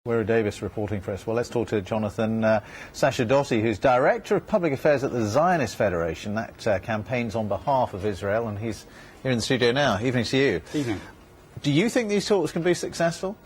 We're Davis reporting for us. Well, let's talk to Jonathan Sacredoti, who's Director of Public Affairs at the Zionist Federation. That campaigns on behalf of Israel, and he's here in the studio now. Evening to you. Evening. Do you think these talks can be successful?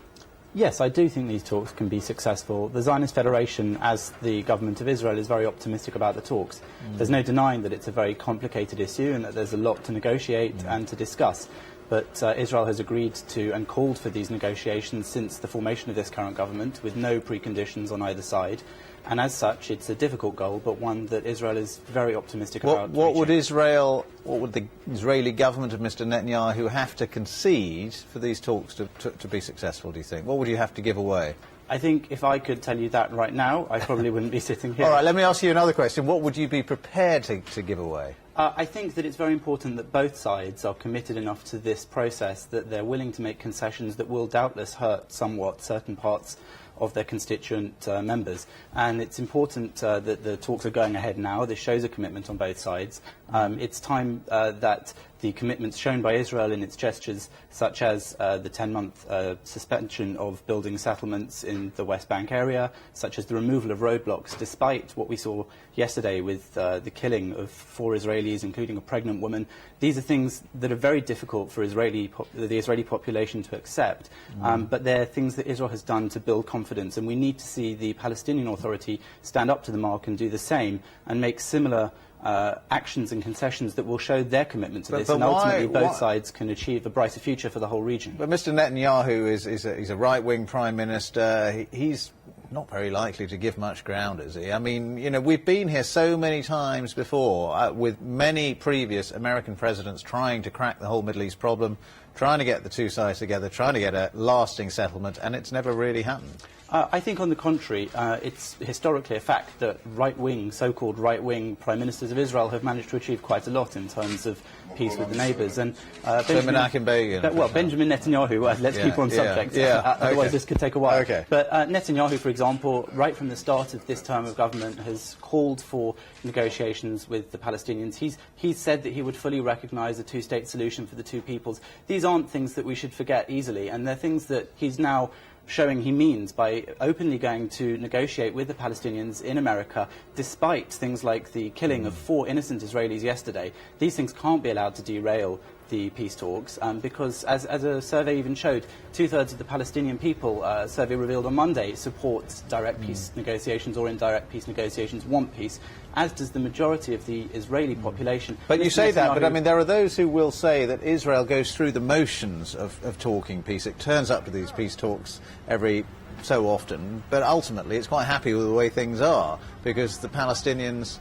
Yes, I do think these talks can be successful. The Zionist Federation, as the government of Israel, is very optimistic about the talks. There's no denying that it's a very complicated issue and that there's a lot to negotiate and to discuss. But Israel has agreed to and called for these negotiations since the formation of this current government, with no preconditions on either side. And as such, it's a difficult goal, but one that Israel is very optimistic about. What would the Israeli government of Mr. Netanyahu have to concede for these talks to be successful, do you think? What would you have to give away? I think if I could tell you that right now, I probably wouldn't be sitting here. All right, let me ask you another question. What would you be prepared to give away? I think that it's very important that both sides are committed enough to this process that they're willing to make concessions that will doubtless hurt somewhat certain parts of their constituent members. And it's important that the talks are going ahead now. This shows a commitment on both sides. It's time that the commitments shown by Israel in its gestures, such as the 10-month suspension of building settlements in the West Bank area, such as the removal of roadblocks, despite what we saw yesterday with the killing of 4 Israelis, including a pregnant woman. These are things that are very difficult for the Israeli population to accept, but they're things that Israel has done to build confidence, and we need to see the Palestinian Authority stand up to the mark and do the same, and make similar actions and concessions that will show their commitment to this, and ultimately both sides can achieve a brighter future for the whole region. But Mr. Netanyahu is a right-wing prime minister. He's not very likely to give much ground, is he? I mean, you know, we've been here so many times before with many previous American presidents trying to crack the whole Middle East problem, trying to get the two sides together, trying to get a lasting settlement, and it's never really happened. I think, on the contrary, it's historically a fact that right-wing, so-called right-wing prime ministers of Israel have managed to achieve quite a lot in terms of peace with the neighbours. And Benjamin Netanyahu, let's keep on subject, otherwise this could take a while. Okay. But Netanyahu, for example, right from the start of this term of government, has called for negotiations with the Palestinians. He's said that he would fully recognise a two-state solution for the two peoples. These aren't things that we should forget easily, and they're things that he's now showing he means by openly going to negotiate with the Palestinians in America, despite things like the killing of 4 innocent Israelis yesterday. These things can't be allowed to derail the peace talks, because, as a survey even showed, 2/3 of the Palestinian people, a survey revealed on Monday, support direct peace negotiations, or indirect peace negotiations, want peace, as does the majority of the Israeli population. But you say that, but I mean, there are those who will say that Israel goes through the motions of talking peace. It turns up to these peace talks every so often, but ultimately it's quite happy with the way things are, because the Palestinians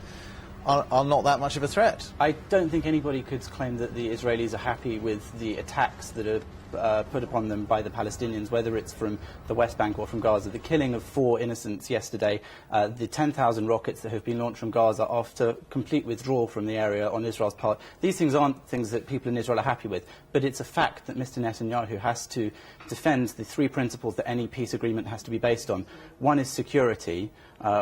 are not that much of a threat. I don't think anybody could claim that the Israelis are happy with the attacks that are put upon them by the Palestinians, whether it's from the West Bank or from Gaza. The killing of 4 innocents yesterday, the 10,000 rockets that have been launched from Gaza after complete withdrawal from the area on Israel's part. These things aren't things that people in Israel are happy with, but it's a fact that Mr. Netanyahu has to defend the 3 principles that any peace agreement has to be based on. One is security,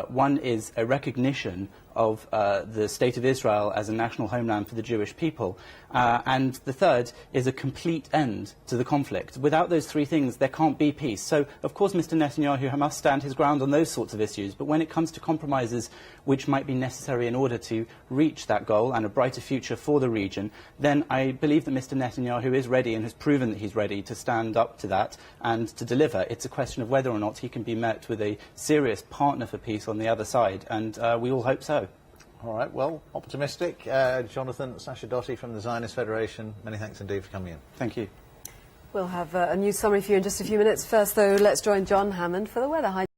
one is a recognition of the State of Israel as a national homeland for the Jewish people, and the third is a complete end to the conflict. Without those 3 things, there can't be peace. So, of course, Mr. Netanyahu must stand his ground on those sorts of issues, but when it comes to compromises which might be necessary in order to reach that goal and a brighter future for the region, then I believe that Mr. Netanyahu is ready and has proven that he's ready to stand up to that and to deliver. It's a question of whether or not he can be met with a serious partner for peace on the other side, and we all hope so. All right, well, optimistic. Jonathan Sacredoti from the Zionist Federation, many thanks indeed for coming in. Thank you. We'll have a news summary for you in just a few minutes. First, though, let's join John Hammond for the weather. Hi.